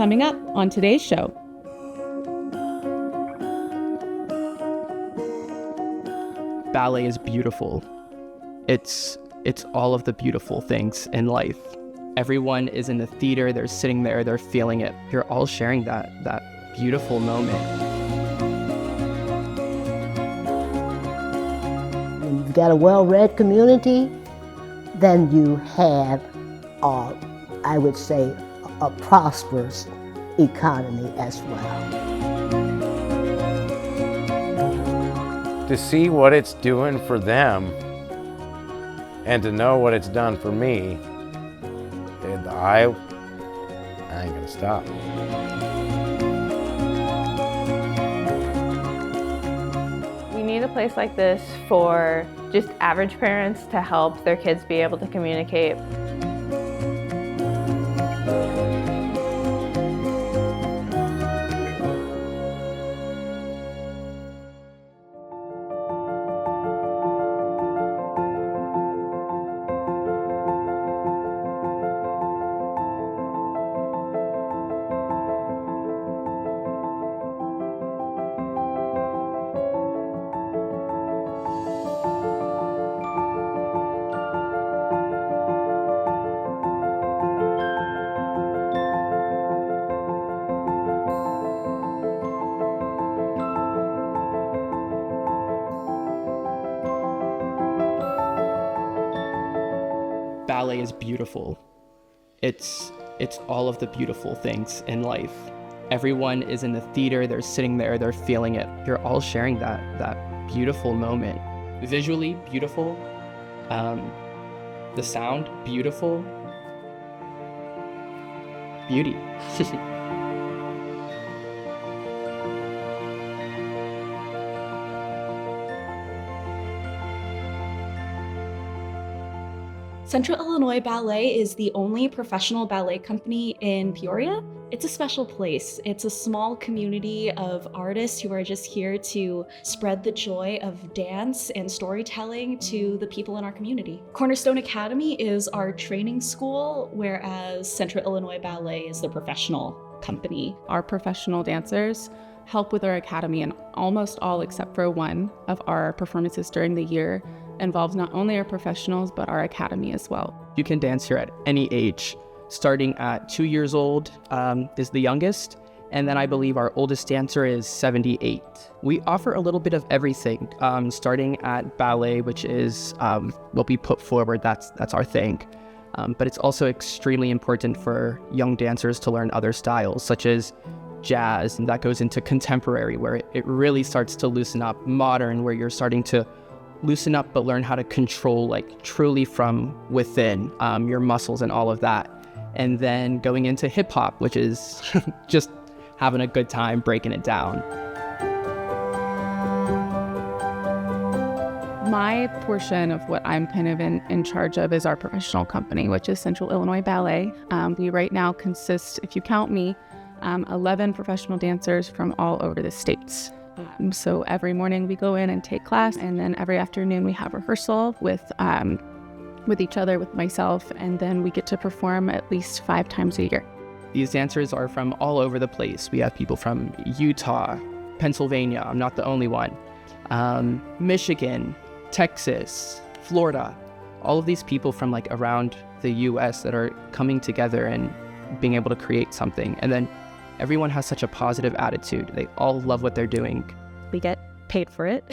coming up on today's show. Ballet is beautiful. It's all of the beautiful things in life. Everyone is in the theater, they're sitting there, they're feeling it. You're all sharing that beautiful moment. When you've got a well-read community, then you have, I would say, a prosperous economy as well. To see what it's doing for them and to know what it's done for me, I ain't gonna stop. We need a place like this for just average parents to help their kids be able to communicate. Ballet is beautiful. It's all of the beautiful things in life. Everyone is in the theater, they're sitting there, they're feeling it. You're all sharing that beautiful moment. Visually beautiful, the sound beautiful, beauty. Central Illinois Ballet is the only professional ballet company in Peoria. It's a special place. It's a small community of artists who are just here to spread the joy of dance and storytelling to the people in our community. Cornerstone Academy is our training school, whereas Central Illinois Ballet is the professional company. Our professional dancers help with our academy, and almost all except for one of our performances during the year involves not only our professionals, but our academy as well. You can dance here at any age. Starting at 2 years old is the youngest, and then I believe our oldest dancer is 78. We offer a little bit of everything, starting at ballet, which is what we put forward, that's our thing. But it's also extremely important for young dancers to learn other styles, such as jazz, and that goes into contemporary, where it really starts to loosen up, modern, where you're starting to loosen up but learn how to control, like, truly from within, your muscles and all of that. And then going into hip hop, which is just having a good time breaking it down. My portion of what I'm kind of in charge of is our professional company, which is Central Illinois Ballet. We right now consist, if you count me, 11 professional dancers from all over the states. So every morning we go in and take class, and then every afternoon we have rehearsal with each other, with myself, and then we get to perform at least 5 times a year. These dancers are from all over the place. We have people from Utah, Pennsylvania, I'm not the only one, Michigan, Texas, Florida, all of these people from like around the US that are coming together and being able to create something. And then everyone has such a positive attitude. They all love what they're doing. We get paid for it.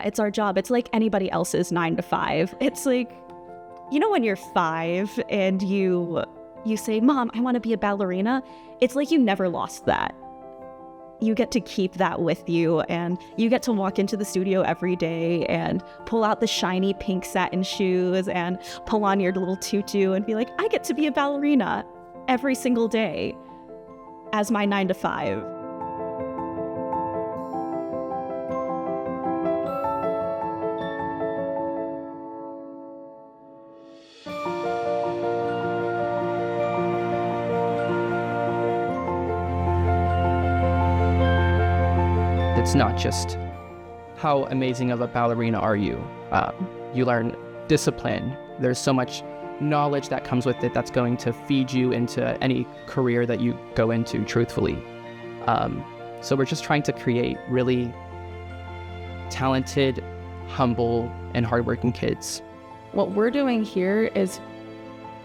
It's our job. It's like anybody else's 9 to 5. It's like, you know, when you're 5 and you say, Mom, I want to be a ballerina. It's like you never lost that. You get to keep that with you, and you get to walk into the studio every day and pull out the shiny pink satin shoes and pull on your little tutu and be like, I get to be a ballerina every single day as my 9 to 5. It's not just how amazing of a ballerina are you. You learn discipline. There's so much knowledge that comes with it that's going to feed you into any career that you go into, truthfully. So we're just trying to create really talented, humble, and hardworking kids. What we're doing here is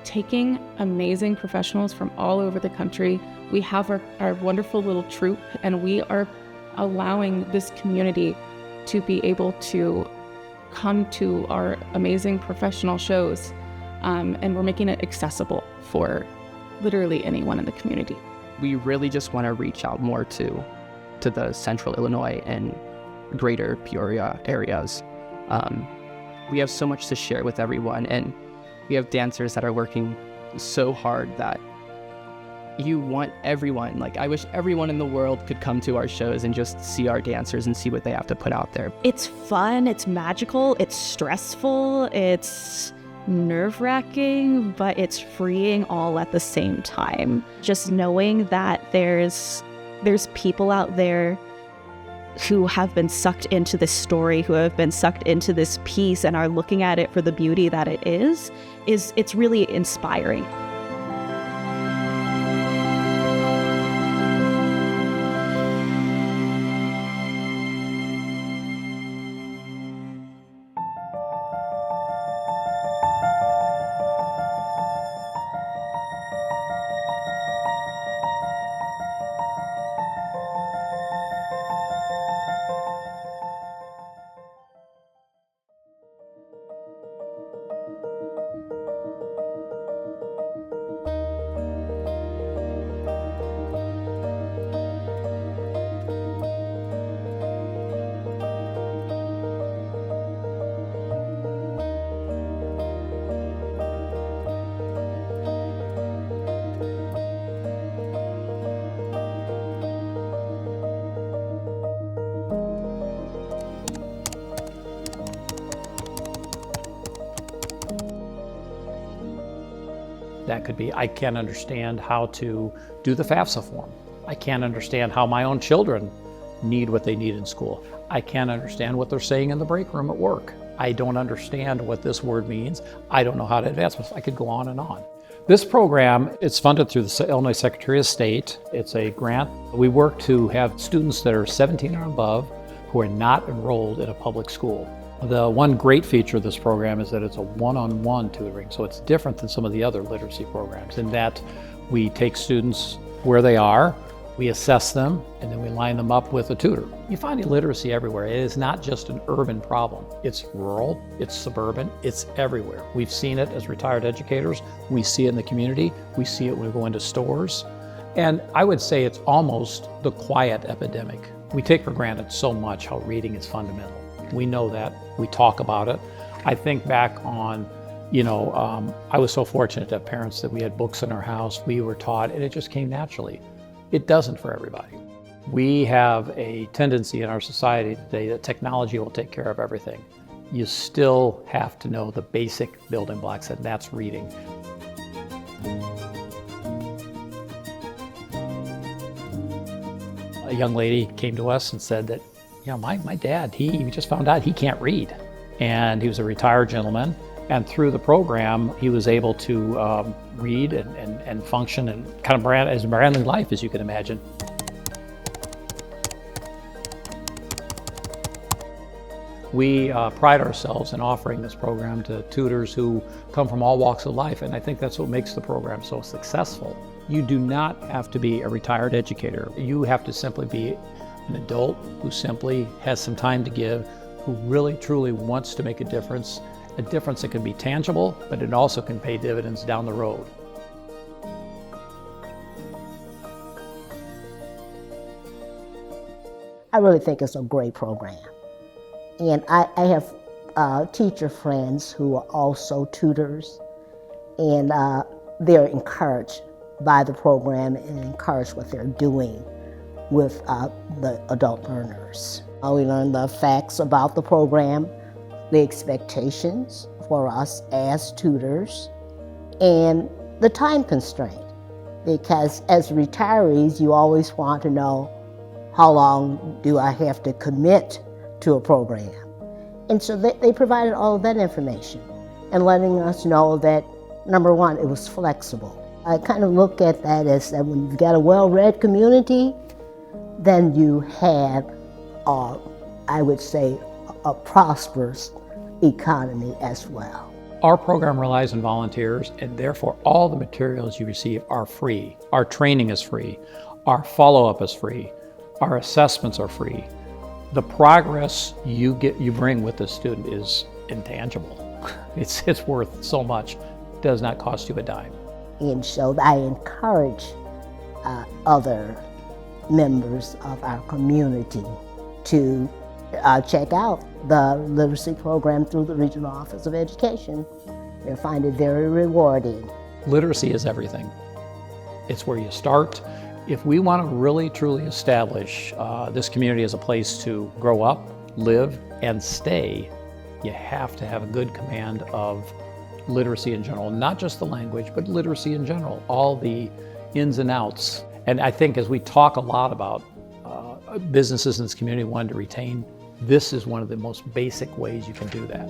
taking amazing professionals from all over the country. We have our wonderful little troupe, and we are allowing this community to be able to come to our amazing professional shows, and we're making it accessible for literally anyone in the community. We really just want to reach out more to the Central Illinois and greater Peoria areas. We have so much to share with everyone, and we have dancers that are working so hard that you want everyone, like I wish everyone in the world could come to our shows and just see our dancers and see what they have to put out there. It's fun, it's magical, it's stressful, it's nerve-wracking, but it's freeing all at the same time. Just knowing that there's people out there who have been sucked into this story, who have been sucked into this piece and are looking at it for the beauty that it is it's really inspiring. That could be, I can't understand how to do the FAFSA form. I can't understand how my own children need what they need in school. I can't understand what they're saying in the break room at work. I don't understand what this word means. I don't know how to advance this. I could go on and on. This program, it's funded through the Illinois Secretary of State. It's a grant. We work to have students that are 17 or above who are not enrolled in a public school. The one great feature of this program is that it's a one-on-one tutoring, so it's different than some of the other literacy programs in that we take students where they are, we assess them, and then we line them up with a tutor. You find illiteracy everywhere. It is not just an urban problem. It's rural, it's suburban, it's everywhere. We've seen it as retired educators. We see it in the community. We see it when we go into stores. And I would say it's almost the quiet epidemic. We take for granted so much how reading is fundamental. We know that. We talk about it. I think back on, I was so fortunate to have parents that we had books in our house. We were taught, and it just came naturally. It doesn't for everybody. We have a tendency in our society today that technology will take care of everything. You still have to know the basic building blocks, and that's reading. A young lady came to us and said that, my dad, he just found out he can't read. And he was a retired gentleman. And through the program, he was able to read and function and kind of as a brand new life, as you can imagine. We pride ourselves in offering this program to tutors who come from all walks of life, and I think that's what makes the program so successful. You do not have to be a retired educator. You have to simply be an adult who simply has some time to give, who really truly wants to make a difference that can be tangible, but it also can pay dividends down the road. I really think it's a great program. And I have teacher friends who are also tutors, and they're encouraged by the program and encouraged what they're doing with the adult learners. We learn the facts about the program, the expectations for us as tutors, and the time constraint. Because as retirees, you always want to know, how long do I have to commit to a program? And so they provided all of that information and letting us know that, Number one, it was flexible. I kind of look at that as that when you've got a well-read community, then you have, I would say, a prosperous economy as well. Our program relies on volunteers, and therefore all the materials you receive are free. Our training is free. Our follow-up is free. Our assessments are free. The progress you bring with the student is intangible. It's worth so much. It does not cost you a dime. And so I encourage other members of our community to check out the literacy program through the Regional Office of Education. They'll find it very rewarding. Literacy is everything. It's where you start. If we want to really truly establish this community as a place to grow up, live, and stay, you have to have a good command of literacy in general, not just the language, but literacy in general, all the ins and outs. And I think as we talk a lot about businesses in this community wanting to retain, this is one of the most basic ways you can do that.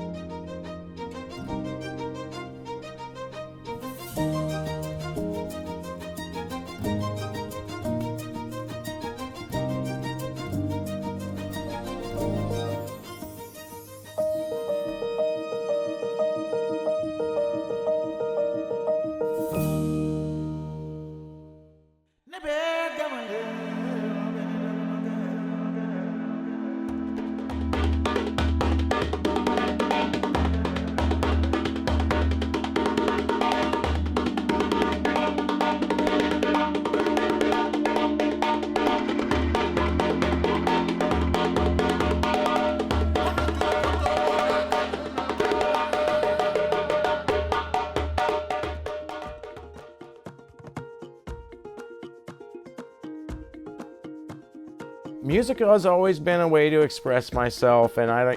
Music has always been a way to express myself, and I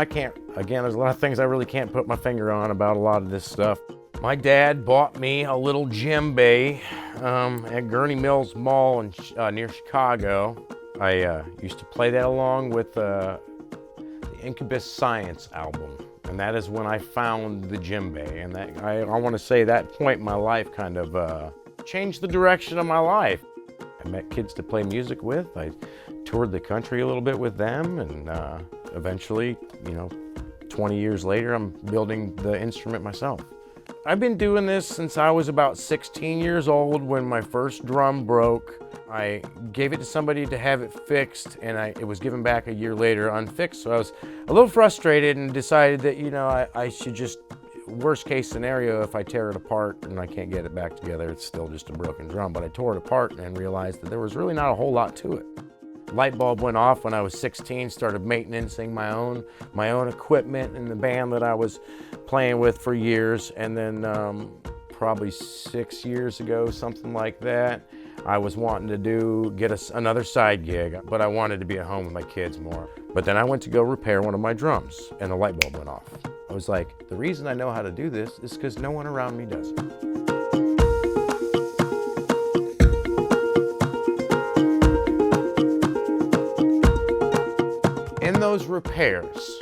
can't, again, there's a lot of things I really can't put my finger on about a lot of this stuff. My dad bought me a little djembe at Gurney Mills Mall near Chicago. I used to play that along with the Incubus Science album, and that is when I found the djembe, and that I want to say that point in my life kind of changed the direction of my life. I met kids to play music with. I toured the country a little bit with them, and eventually, 20 years later, I'm building the instrument myself. I've been doing this since I was about 16 years old when my first drum broke. I gave it to somebody to have it fixed, and it was given back a year later unfixed. So I was a little frustrated and decided that, I should just, worst case scenario, if I tear it apart and I can't get it back together, it's still just a broken drum. But I tore it apart and realized that there was really not a whole lot to it. Light bulb went off when I was 16, started maintaining my own equipment in the band that I was playing with for years. And then probably 6 years ago, something like that, I was wanting to get another side gig, but I wanted to be at home with my kids more. But then I went to go repair one of my drums and the light bulb went off. I was like, the reason I know how to do this is because no one around me does it. In those repairs,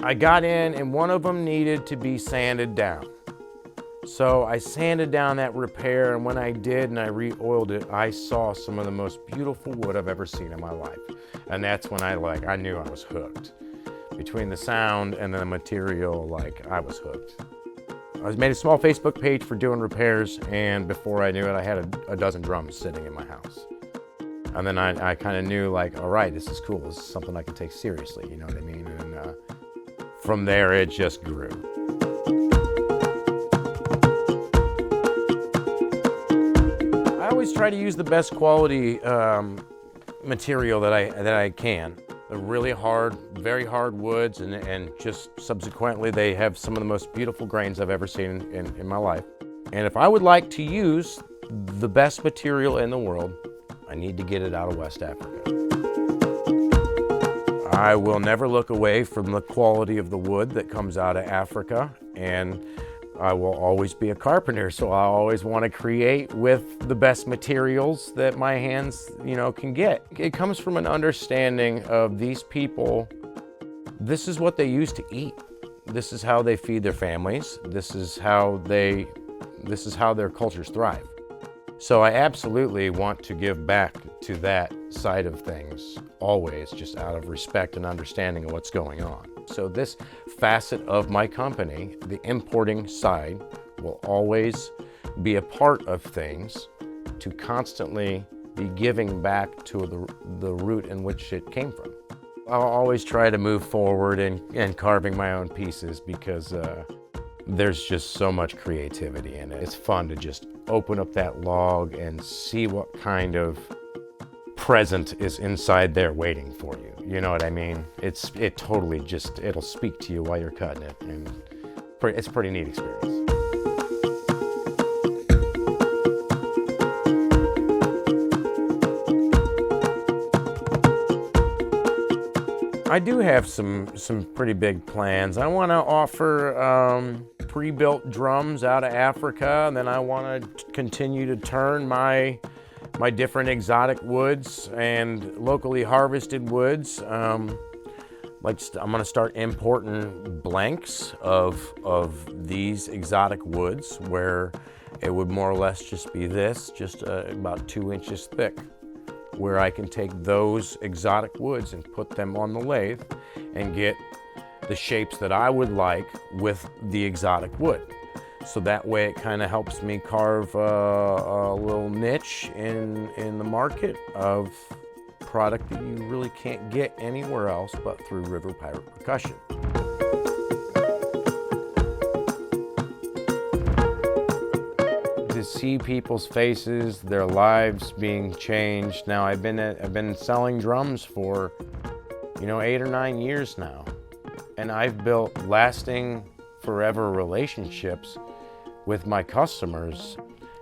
I got in and one of them needed to be sanded down. So I sanded down that repair, and when I did and I re-oiled it, I saw some of the most beautiful wood I've ever seen in my life. And that's when I knew I was hooked. Between the sound and the material, I was hooked. I made a small Facebook page for doing repairs, and before I knew it, I had a dozen drums sitting in my house. And then I kind of knew, all right, this is cool. This is something I can take seriously, you know what I mean? And from there, it just grew. I always try to use the best quality material that I can. The really hard, very hard woods, and just subsequently they have some of the most beautiful grains I've ever seen in my life. And if I would like to use the best material in the world, I need to get it out of West Africa. I will never look away from the quality of the wood that comes out of Africa, and I will always be a carpenter, so I always want to create with the best materials that my hands, can get. It comes from an understanding of these people. This is what they used to eat. this is how they feed their families. This is how their cultures thrive. So I absolutely want to give back to that side of things, always, just out of respect and understanding of what's going on. So this facet of my company, the importing side, will always be a part of things to constantly be giving back to the root in which it came from. I'll always try to move forward and carving my own pieces because there's just so much creativity in it. It's fun to just open up that log and see what kind of present is inside there waiting for you. You know what I mean? It totally just, it'll speak to you while you're cutting it, and it's a pretty neat experience. I do have some pretty big plans. I want to offer pre-built drums out of Africa, and then I want to continue to turn my different exotic woods and locally harvested woods. I'm going to start importing blanks of these exotic woods, where it would more or less just be this, just about 2 inches thick, where I can take those exotic woods and put them on the lathe and get the shapes that I would like with the exotic wood. So that way it kind of helps me carve a little niche in the market of product that you really can't get anywhere else but through River Pirate Percussion. To see people's faces, their lives being changed. Now I've been selling drums for 8 or 9 years now, and I've built lasting, forever relationships with my customers,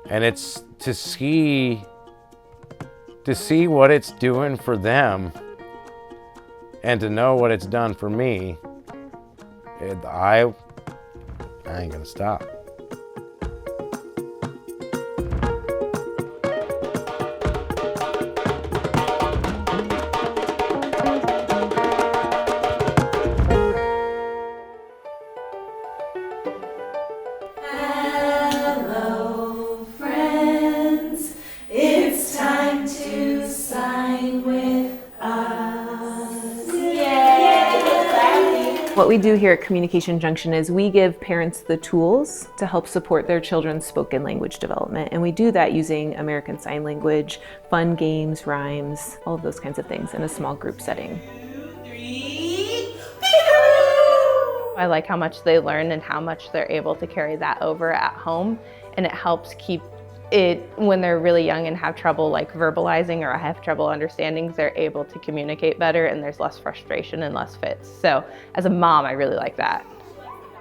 and it's to see what it's doing for them and to know what it's done for me. I ain't gonna stop. What we do here at Communication Junction is we give parents the tools to help support their children's spoken language development. And we do that using American Sign Language, fun games, rhymes, all of those kinds of things in a small group setting. I like how much they learn and how much they're able to carry that over at home. And it helps keep it, when they're really young and have trouble like verbalizing or have trouble understanding, they're able to communicate better and there's less frustration and less fits. So as a mom, I really like that.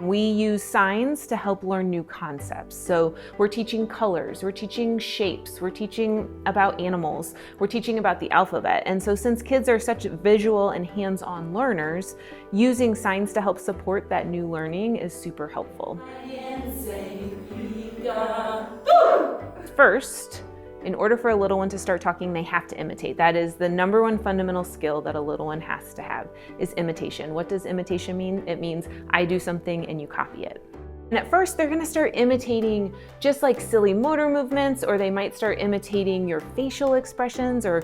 We use signs to help learn new concepts. So we're teaching colors, we're teaching shapes, we're teaching about animals, we're teaching about the alphabet. And so since kids are such visual and hands-on learners, using signs to help support that new learning is super helpful. First, in order for a little one to start talking, they have to imitate. That is the number one fundamental skill that a little one has to have, is imitation. What does imitation mean? It means I do something and you copy it. And at first, they're gonna start imitating just like silly motor movements, or they might start imitating your facial expressions, or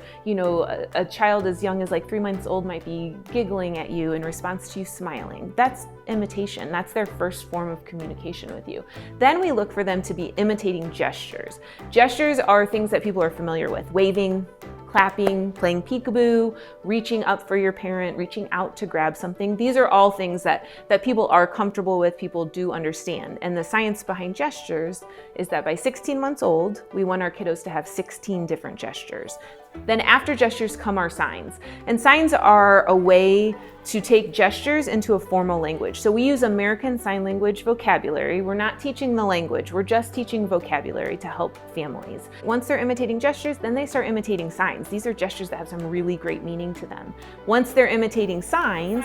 a child as young as like 3 months old might be giggling at you in response to you smiling. That's imitation. That's their first form of communication with you. Then we look for them to be imitating gestures. Gestures are things that people are familiar with: waving, clapping, playing peekaboo, reaching up for your parent, reaching out to grab something. These are all things that people are comfortable with, people do understand. And the science behind gestures is that by 16 months old, we want our kiddos to have 16 different gestures. Then after gestures come our signs. And signs are a way to take gestures into a formal language. So we use American Sign Language vocabulary. We're not teaching the language, we're just teaching vocabulary to help families. Once they're imitating gestures, then they start imitating signs. These are gestures that have some really great meaning to them. Once they're imitating signs,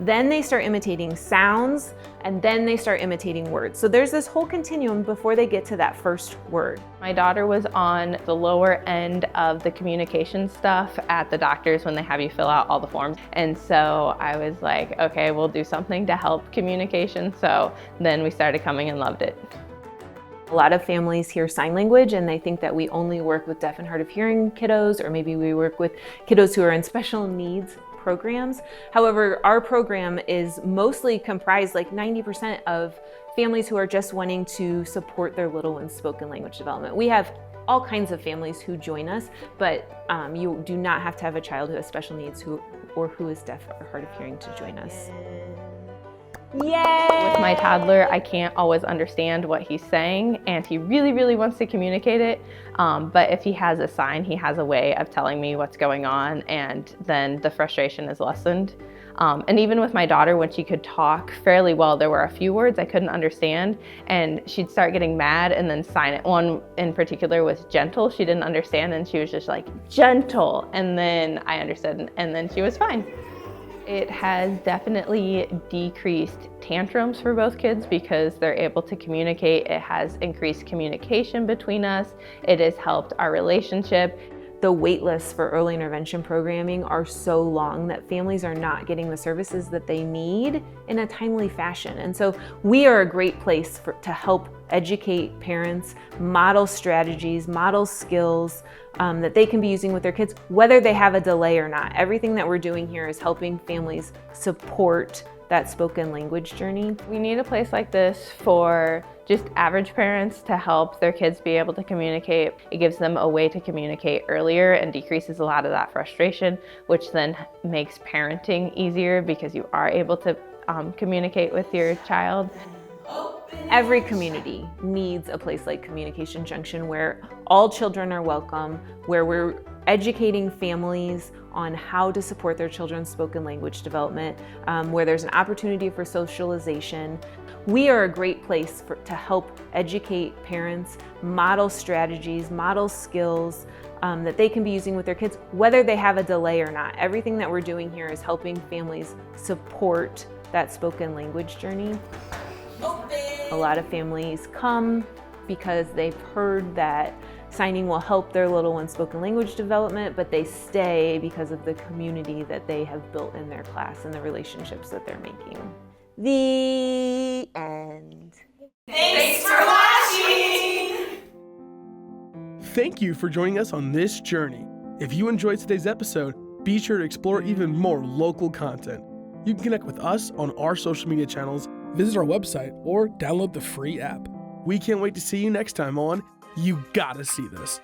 then they start imitating sounds, and then they start imitating words. So there's this whole continuum before they get to that first word. My daughter was on the lower end of the communication stuff at the doctor's when they have you fill out all the forms. And so I was like, okay, we'll do something to help communication. So then we started coming and loved it. A lot of families hear sign language and they think that we only work with deaf and hard of hearing kiddos, or maybe we work with kiddos who are in special needs programs. However, our program is mostly comprised, like 90%, of families who are just wanting to support their little one's spoken language development. We have all kinds of families who join us, but you do not have to have a child who has special needs or who is deaf or hard of hearing to join us. Yay! With my toddler, I can't always understand what he's saying, and he really, really wants to communicate it. But if he has a sign, he has a way of telling me what's going on, and then the frustration is lessened. And even with my daughter, when she could talk fairly well, there were a few words I couldn't understand, and she'd start getting mad and then sign it. One in particular was gentle. She didn't understand, and she was just like, gentle. And then I understood, and then she was fine. It has definitely decreased tantrums for both kids because they're able to communicate. It has increased communication between us. It has helped our relationship. The wait lists for early intervention programming are so long that families are not getting the services that they need in a timely fashion. And so we are a great place to help educate parents, model strategies, model skills that they can be using with their kids, whether they have a delay or not. Everything that we're doing here is helping families support that spoken language journey. We need a place like this for just average parents to help their kids be able to communicate. It gives them a way to communicate earlier and decreases a lot of that frustration, which then makes parenting easier because you are able to communicate with your child. Every community needs a place like Communication Junction where all children are welcome, where we're educating families on how to support their children's spoken language development, where there's an opportunity for socialization. We are a great place to help educate parents, model strategies, model skills that they can be using with their kids, whether they have a delay or not. Everything that we're doing here is helping families support that spoken language journey. A lot of families come because they've heard that signing will help their little one's spoken language development, but they stay because of the community that they have built in their class and the relationships that they're making. The end. Thanks for watching! Thank you for joining us on this journey. If you enjoyed today's episode, be sure to explore even more local content. You can connect with us on our social media channels, visit our website, or download the free app. We can't wait to see you next time on You Gotta See This.